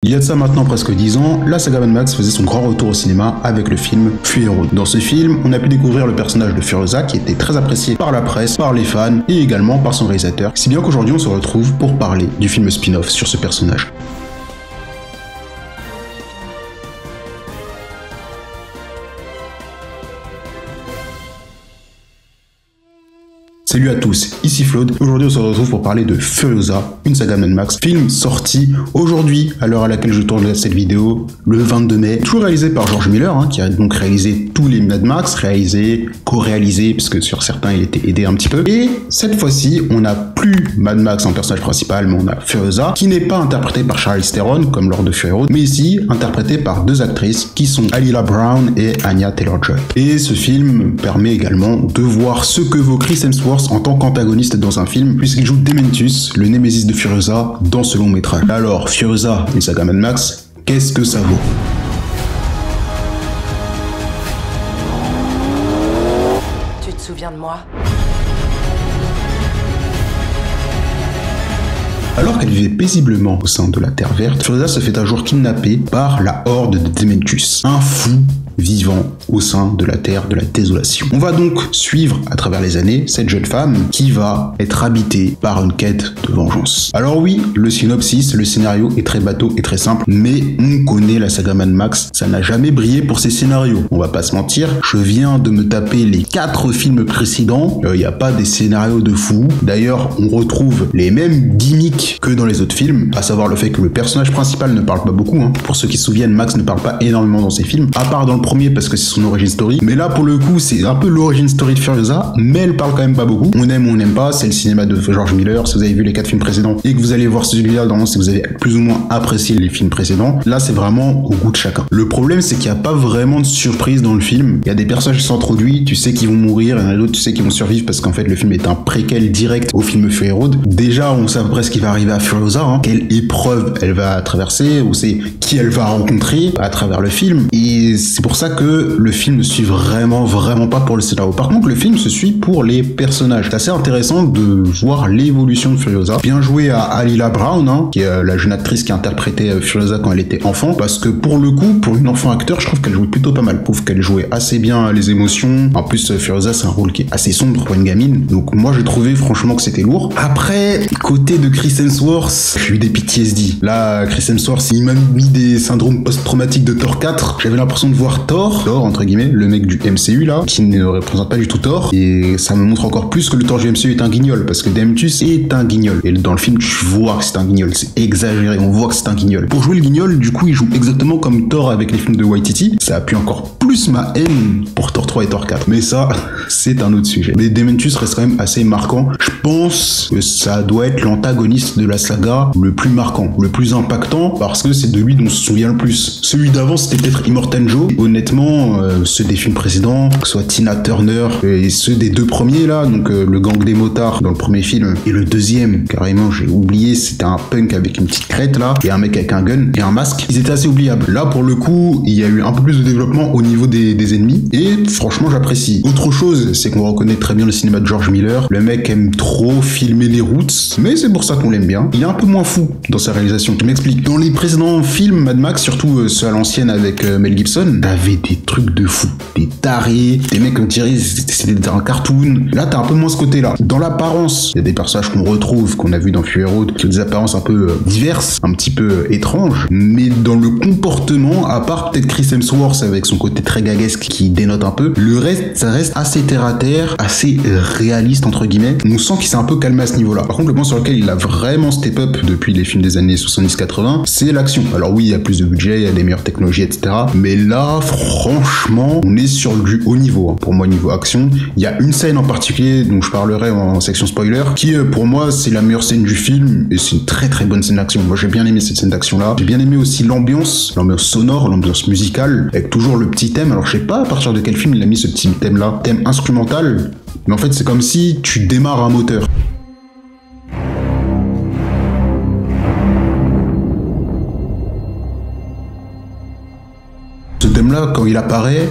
Il y a de ça maintenant presque 10 ans, la saga Mad Max faisait son grand retour au cinéma avec le film Fury Road. Dans ce film, on a pu découvrir le personnage de Furiosa qui était très apprécié par la presse, par les fans et également par son réalisateur. Si bien qu'aujourd'hui on se retrouve pour parler du film spin-off sur ce personnage. Salut à tous, ici Flood. Aujourd'hui on se retrouve pour parler de Furiosa, une saga Mad Max, film sorti aujourd'hui, à l'heure à laquelle je tourne cette vidéo, le 22 mai. Toujours réalisé par George Miller, qui a donc réalisé tous les Mad Max, co-réalisé, puisque sur certains il était aidé un petit peu. Et cette fois-ci, on n'a plus Mad Max en personnage principal, mais on a Furiosa, qui n'est pas interprétée par Charlize Theron, comme lors de Fury Road, mais ici interprétée par deux actrices, qui sont Alila Brown et Anya Taylor-Joy. Et ce film permet également de voir ce que vaut Chris Hemsworth en tant qu'antagoniste dans un film, puisqu'il joue Dementus, le némésis de Furiosa, dans ce long métrage. Alors, Furiosa et saga Mad Max, qu'est-ce que ça vaut? Tu te souviens de moi? Alors qu'elle vivait paisiblement au sein de la Terre Verte, Furiosa se fait un jour kidnapper par la horde de Dementus, un fou vivant au sein de la Terre de la Désolation. On va donc suivre à travers les années cette jeune femme qui va être habitée par une quête de vengeance. Alors oui, le synopsis, le scénario est très bateau et très simple, mais on connaît la saga Mad Max, ça n'a jamais brillé pour ses scénarios. On va pas se mentir, je viens de me taper les 4 films précédents, il n'y a pas des scénarios de fou. D'ailleurs, on retrouve les mêmes gimmicks que dans les autres films, à savoir le fait que le personnage principal ne parle pas beaucoup. Pour ceux qui se souviennent, Max ne parle pas énormément dans ses films, à part dans le premier parce que c'est son origin story, mais là pour le coup c'est un peu l'origin story de Furiosa, mais elle parle quand même pas beaucoup. On aime ou on n'aime pas, c'est le cinéma de George Miller. Si vous avez vu les 4 films précédents et que vous allez voir celui-là, normalement si vous avez plus ou moins apprécié les films précédents, là c'est vraiment au goût de chacun. Le problème c'est qu'il n'y a pas vraiment de surprise dans le film. Il y a des personnages qui sont introduits, tu sais qu'ils vont mourir, il y en a d'autres tu sais qu'ils vont survivre parce qu'en fait le film est un préquel direct au film Fury Road. Déjà on sait à peu près ce qui va arriver à Furiosa, quelle épreuve elle va traverser, on sait qui elle va rencontrer à travers le film, et c'est pour ça que le film ne suit vraiment pas pour le scénario. Par contre, le film se suit pour les personnages. C'est assez intéressant de voir l'évolution de Furiosa. Bien joué à Alila Brown, qui est la jeune actrice qui interprétait Furiosa quand elle était enfant, parce que pour le coup, pour une enfant acteur, je trouve qu'elle jouait plutôt pas mal. Je trouve qu'elle jouait assez bien les émotions. En plus, Furiosa, c'est un rôle qui est assez sombre pour une gamine. Donc moi, j'ai trouvé franchement que c'était lourd. Après, côté de Chris Hemsworth, j'ai eu des PTSD. Là, Chris Hemsworth, il m'a mis des syndromes post-traumatiques de Thor 4. J'avais l'impression de voir Thor, entre guillemets, le mec du MCU là, qui ne représente pas du tout Thor, et ça me montre encore plus que le Thor du MCU est un guignol, parce que Dementus est un guignol, et dans le film tu vois que c'est un guignol, c'est exagéré, on voit que c'est un guignol. Pour jouer le guignol, du coup il joue exactement comme Thor avec les films de Waititi, ça appuie encore plus ma haine pour Thor 3 et Thor 4, mais ça, c'est un autre sujet. Mais Dementus reste quand même assez marquant, je pense que ça doit être l'antagoniste de la saga le plus marquant, le plus impactant, parce que c'est de lui dont on se souvient le plus. Celui d'avant c'était peut-être Immortan Joe, honnêtement, ceux des films précédents, que ce soit Tina Turner et ceux des 2 premiers là, donc le gang des motards dans le premier film, et le deuxième, carrément j'ai oublié, c'était un punk avec une petite crête là, et un mec avec un gun et un masque, ils étaient assez oubliables. Là pour le coup, il y a eu un peu plus de développement au niveau des ennemis, et franchement j'apprécie. Autre chose, c'est qu'on reconnaît très bien le cinéma de George Miller, le mec aime trop filmer les routes, mais c'est pour ça qu'on l'aime bien. Il est un peu moins fou dans sa réalisation, je m'explique. Dans les précédents films Mad Max, surtout ceux à l'ancienne avec Mel Gibson, t'avais des trucs de fou, des tarés, des mecs comme dirait c'était un cartoon. Là t'as un peu moins ce côté là. Dans l'apparence, il y a des personnages qu'on retrouve, qu'on a vu dans Fury Road, qui ont des apparences un peu diverses, un petit peu étranges, mais dans le comportement, à part peut-être Chris Hemsworth avec son côté très gaguesque qui dénote un peu, le reste ça reste assez terre à terre, assez réaliste entre guillemets. On sent qu'il s'est un peu calmé à ce niveau là. Par contre le point sur lequel il a vraiment step up depuis les films des années 70-80, c'est l'action. Alors oui, il y a plus de budget, il y a des meilleures technologies, etc. Mais là franchement on est sur du haut niveau. Pour moi niveau action, il y a une scène en particulier dont je parlerai en section spoiler, qui pour moi c'est la meilleure scène du film, et c'est une très bonne scène d'action. Moi j'ai bien aimé cette scène d'action là. J'ai bien aimé aussi l'ambiance sonore, l'ambiance musicale, avec toujours le petit thème. Alors je sais pas à partir de quel film il a mis ce petit thème là, thème instrumental, mais en fait c'est comme si tu démarres un moteur. Ce thème là, quand il apparaît,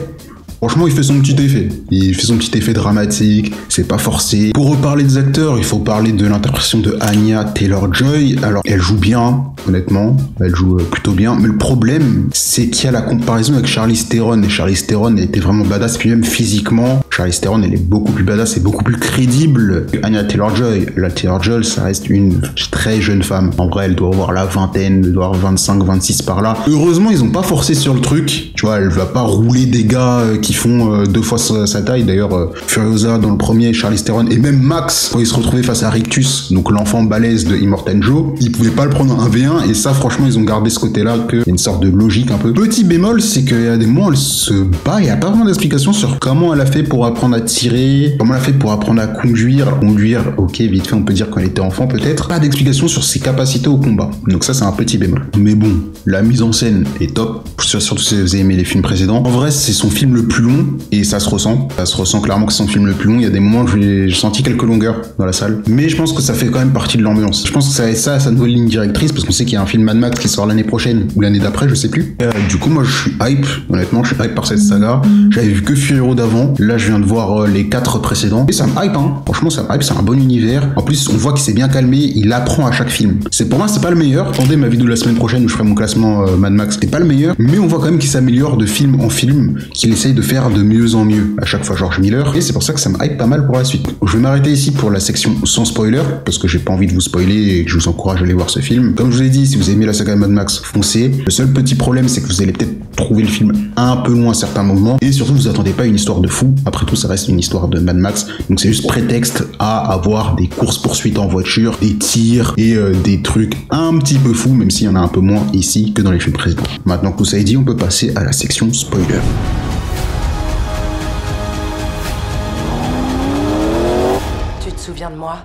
Franchement, il fait son petit effet. Il fait son petit effet dramatique, c'est pas forcé. Pour reparler des acteurs, il faut parler de l'interprétation de Anya Taylor-Joy. Alors, elle joue bien, honnêtement. Elle joue plutôt bien. Mais le problème, c'est qu'il y a la comparaison avec Charlize Theron. Et Charlize Theron, elle était vraiment badass. Puis même physiquement, Charlize Theron, elle est beaucoup plus badass et beaucoup plus crédible que Anya Taylor-Joy. La Taylor-Joy, ça reste une très jeune femme. En vrai, elle doit avoir la vingtaine, elle doit avoir 25, 26 par là. Heureusement, ils ont pas forcé sur le truc. Tu vois, elle va pas rouler des gars qui font 2 fois sa taille. D'ailleurs, Furiosa dans le premier, Charlize Theron et même Max, quand ils se retrouvaient face à Rictus, donc l'enfant balèze de Immortan Joe, ils pouvaient pas le prendre en 1v1 et ça, franchement, ils ont gardé ce côté-là, qu'il y a une sorte de logique un peu. Petit bémol, c'est qu'il y a des moments où elle se bat, il y a pas vraiment d'explication sur comment elle a fait pour apprendre à tirer, comment elle a fait pour apprendre à conduire. Conduire, ok, vite fait, on peut dire qu'elle était enfant peut-être. Pas d'explication sur ses capacités au combat. Donc ça, c'est un petit bémol. Mais bon, la mise en scène est top, surtout si vous avez aimé les films précédents. En vrai, c'est son film le plus long et ça se ressent. Ça se ressent clairement que c'est son film le plus long. Il y a des moments où j'ai senti quelques longueurs dans la salle. Mais je pense que ça fait quand même partie de l'ambiance. Je pense que ça va être ça, sa nouvelle ligne directrice, parce qu'on sait qu'il y a un film Mad Max qui sort l'année prochaine ou l'année d'après, je sais plus. Du coup, moi, je suis hype. Honnêtement, je suis hype par cette saga. J'avais vu que Fury Road avant. Là, je viens de voir les 4 précédents. Et ça me hype, hein. Franchement, ça me hype. C'est un bon univers. En plus, on voit qu'il s'est bien calmé. Il apprend à chaque film. Pour moi, c'est pas le meilleur. Attendez ma vidéo de la semaine prochaine où je ferai mon classement Mad Max. C'est pas le meilleur. Mais on voit quand même qu'il s'améliore de film en film, qu'il essaye de faire de mieux en mieux. À chaque fois, George Miller. Et c'est pour ça que ça me hype pas mal pour la suite. Je vais m'arrêter ici pour la section sans spoiler, parce que j'ai pas envie de vous spoiler et que je vous encourage à aller voir ce film. Comme je vous l'ai dit, si vous aimez la saga Mad Max, foncez. Le seul petit problème, c'est que vous allez peut-être trouver le film un peu loin à certains moments. Et surtout, vous attendez pas une histoire de fou. Après tout, ça reste une histoire de Mad Max. Donc c'est juste prétexte à avoir des courses-poursuites en voiture, des tirs et des trucs un petit peu fous, même s'il y en a un peu moins ici que dans les films précédents. Maintenant que tout ça est dit, on peut passer à la section spoiler. Tu te souviens de moi?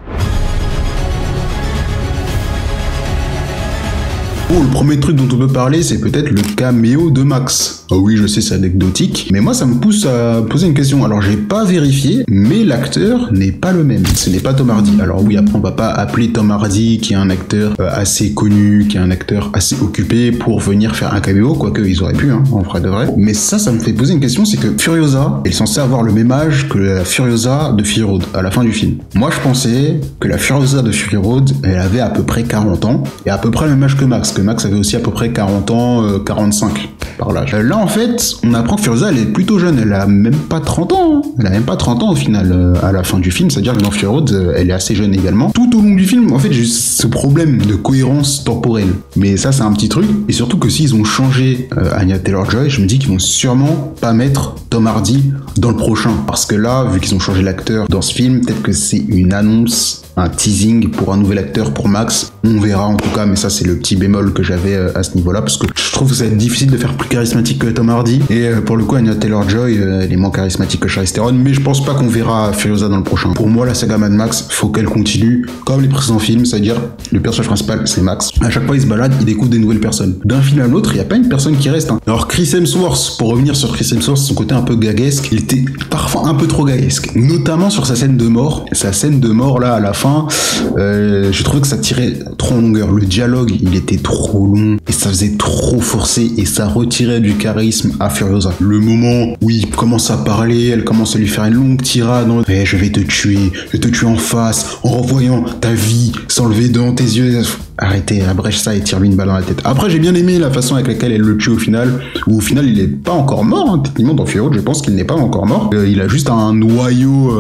Oh, le premier truc dont on peut parler, c'est peut-être le caméo de Max. Ah oui, je sais, c'est anecdotique, mais moi, ça me pousse à poser une question. Alors, j'ai pas vérifié, mais l'acteur n'est pas le même. Ce n'est pas Tom Hardy. Alors oui, après, on va pas appeler Tom Hardy, qui est un acteur assez connu, qui est un acteur assez occupé, pour venir faire un caméo, quoique ils auraient pu, hein, en vrai de vrai. Mais ça me fait poser une question, c'est que Furiosa est censée avoir le même âge que la Furiosa de Fury Road, à la fin du film. Moi, je pensais que la Furiosa de Fury Road, elle avait à peu près 40 ans, et à peu près le même âge que Max, Max avait aussi à peu près 40 ans, 45 par l'âge. Là, en fait, on apprend que Furiosa, elle est plutôt jeune. Elle a même pas 30 ans. Hein. Elle a même pas 30 ans au final, à la fin du film. C'est-à-dire que dans Fury Road, elle est assez jeune également. Tout au long du film, en fait, j'ai ce problème de cohérence temporelle. Mais ça, c'est un petit truc. Et surtout que s'ils ont changé Anya Taylor-Joy, je me dis qu'ils vont sûrement pas mettre Tom Hardy dans le prochain. Parce que là, vu qu'ils ont changé l'acteur dans ce film, peut-être que c'est une annonce, un teasing pour un nouvel acteur pour Max. On verra en tout cas, mais ça c'est le petit bémol que j'avais à ce niveau-là, parce que je trouve que ça va être difficile de faire plus charismatique que Tom Hardy. Et pour le coup, Anya Taylor-Joy, elle est moins charismatique que Charlize Theron, mais je pense pas qu'on verra Furiosa dans le prochain. Pour moi, la saga Mad Max, faut qu'elle continue comme les précédents films, c'est-à-dire le personnage principal, c'est Max. À chaque fois, il se balade, il découvre des nouvelles personnes. D'un film à l'autre, il y a pas une personne qui reste. Hein. Alors Chris Hemsworth, pour revenir sur Chris Hemsworth, son côté un peu gaguesque, il était parfois un peu trop gaguesque, notamment sur sa scène de mort. Sa scène de mort là à la fin. Je trouvais que ça tirait trop en longueur. Le dialogue, il était trop long et ça faisait trop forcé et ça retirait du charisme à Furiosa. Le moment où il commence à parler, elle commence à lui faire une longue tirade. Hey, je vais te tuer en face, en revoyant ta vie s'enlever devant tes yeux. Arrêtez, abrège ça et tire-lui une balle dans la tête. Après, j'ai bien aimé la façon avec laquelle elle le tue au final, où au final, il est pas encore mort, hein. Techniquement, dans Fury Road, je pense qu'il n'est pas encore mort. Il a juste un noyau,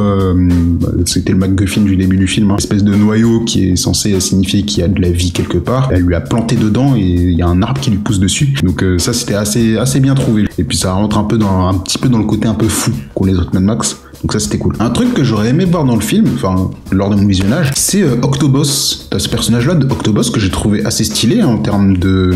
c'était le MacGuffin du début du film, hein. Une espèce de noyau qui est censé signifier qu'il y a de la vie quelque part. Elle lui a planté dedans et il y a un arbre qui lui pousse dessus. Donc ça, c'était assez bien trouvé. Et puis ça rentre un petit peu dans le côté un peu fou qu'ont les autres Mad Max. Donc ça, c'était cool. Un truc que j'aurais aimé voir dans le film, enfin, lors de mon visionnage, c'est Octobos. T'as ce personnage-là de Octobos que j'ai trouvé assez stylé, hein, en termes de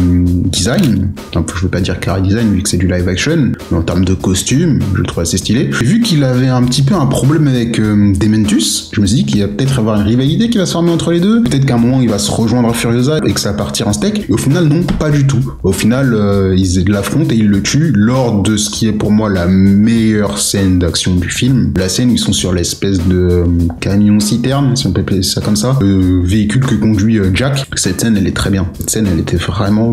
design. Enfin, je veux pas dire carré design vu que c'est du live action, mais en termes de costume, je le trouve assez stylé. Et vu qu'il avait un petit peu un problème avec Dementus, je me suis dit qu'il va peut-être avoir une rivalité qui va se former entre les deux. Peut-être qu'à un moment, il va se rejoindre à Furiosa et que ça va partir en steak. Et au final, non, pas du tout. Au final, ils l'affrontent et ils le tuent lors de ce qui est pour moi la meilleure scène d'action du film. La scène où ils sont sur l'espèce de camion-citerne, si on peut appeler ça comme ça, le véhicule que conduit Jack. Cette scène, elle est très bien. Cette scène, elle était vraiment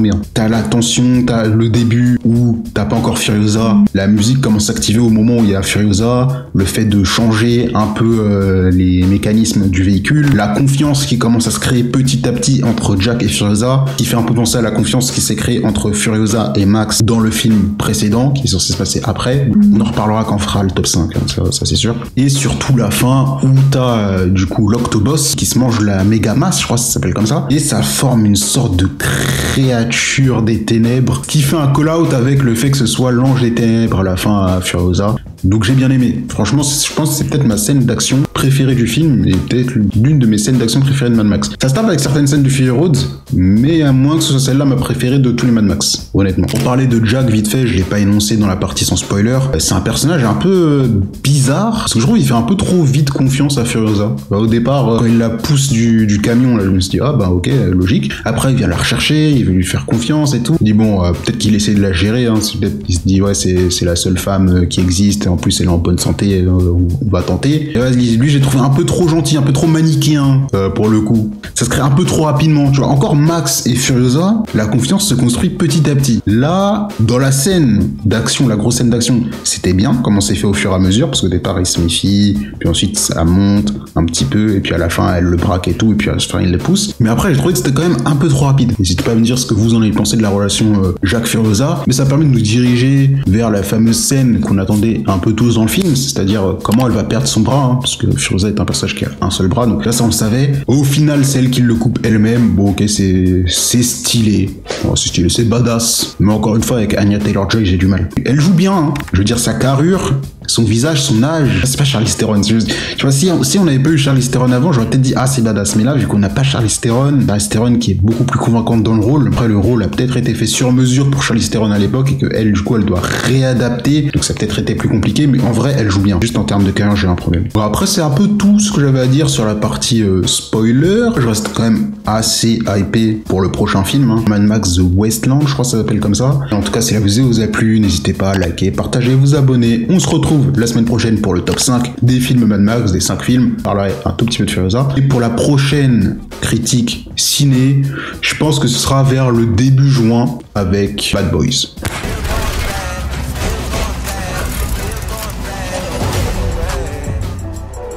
bien. T'as la tension, t'as le début où t'as pas encore Furiosa. La musique commence à s'activer au moment où il y a Furiosa. Le fait de changer un peu les mécanismes du véhicule. La confiance qui commence à se créer petit à petit entre Jack et Furiosa, qui fait un peu penser à la confiance qui s'est créée entre Furiosa et Max dans le film précédent, qui est censé se passer après. On en reparlera quand on fera le top 5, hein, ça c'est sûr. Et surtout la fin où t'as du coup l'Octoboss qui se mange la méga masse, je crois que ça s'appelle comme ça, et ça forme une sorte de créature des ténèbres qui fait un call-out avec le fait que ce soit l'ange des ténèbres à la fin à Furiosa. Donc j'ai bien aimé. Franchement, je pense que c'est peut-être ma scène d'action préférée du film et peut-être l'une de mes scènes d'action préférées de Mad Max. Ça se tape avec certaines scènes du Fury Road, mais à moins que ce soit celle-là ma préférée de tous les Mad Max, honnêtement. Pour parler de Jack vite fait, je l'ai pas énoncé dans la partie sans spoiler. C'est un personnage un peu bizarre, parce que je trouve qu'il fait un peu trop vite confiance à Furiosa. Au départ, quand il la pousse du camion, là, je me suis dit ah bah ok, logique. Après il vient la rechercher, il veut lui faire confiance et tout. Il dit bon, peut-être qu'il essaie de la gérer, hein. Peut-être qu'il se dit ouais c'est la seule femme qui existe. En plus elle est en bonne santé, on va tenter. Et ouais, lui j'ai trouvé un peu trop gentil, un peu trop manichéen pour le coup. Ça se crée un peu trop rapidement, tu vois. Encore Max et Furiosa, la confiance se construit petit à petit. Là, dans la scène d'action, la grosse scène d'action, c'était bien comment c'est fait au fur et à mesure, parce qu'au départ il se méfie, puis ensuite ça monte un petit peu, et puis à la fin elle le braque et tout, et puis à la fin il le pousse. Mais après j'ai trouvé que c'était quand même un peu trop rapide. N'hésitez pas à me dire ce que vous en avez pensé de la relation Jack-Furiosa, mais ça permet de nous diriger vers la fameuse scène qu'on attendait un peu tous dans le film, c'est-à-dire comment elle va perdre son bras, hein, parce que Furiosa est un personnage qui a un seul bras, donc là ça on le savait. Au final c'est elle qui le coupe elle-même. Bon ok, c'est stylé, oh, c'est stylé, c'est badass, mais encore une fois avec Anya Taylor-Joy j'ai du mal. Elle joue bien, hein. Je veux dire sa carrure, son visage, son âge, c'est pas Charlize Theron. Tu vois, si on n'avait pas eu Charlize Theron avant, j'aurais peut-être dit ah c'est badass, mais là vu qu'on n'a pas Charlize Theron qui est beaucoup plus convaincante dans le rôle, après le rôle a peut-être été fait sur mesure pour Charlize Theron à l'époque et que elle du coup elle doit réadapter, donc ça a peut-être été plus compliqué, mais en vrai elle joue bien. Juste en termes de carrière j'ai un problème. Bon après c'est un peu tout ce que j'avais à dire sur la partie spoiler. Je reste quand même assez hypé pour le prochain film, hein. Mad Max The Wasteland, je crois que ça s'appelle comme ça. En tout cas si la vidéo vous a plu, n'hésitez pas à liker, partager, vous abonner. On se retrouve la semaine prochaine pour le top 5 des films Mad Max, des 5 films. Je parlerai un tout petit peu de Furiosa. Et pour la prochaine critique ciné, je pense que ce sera vers le début juin avec Bad Boys.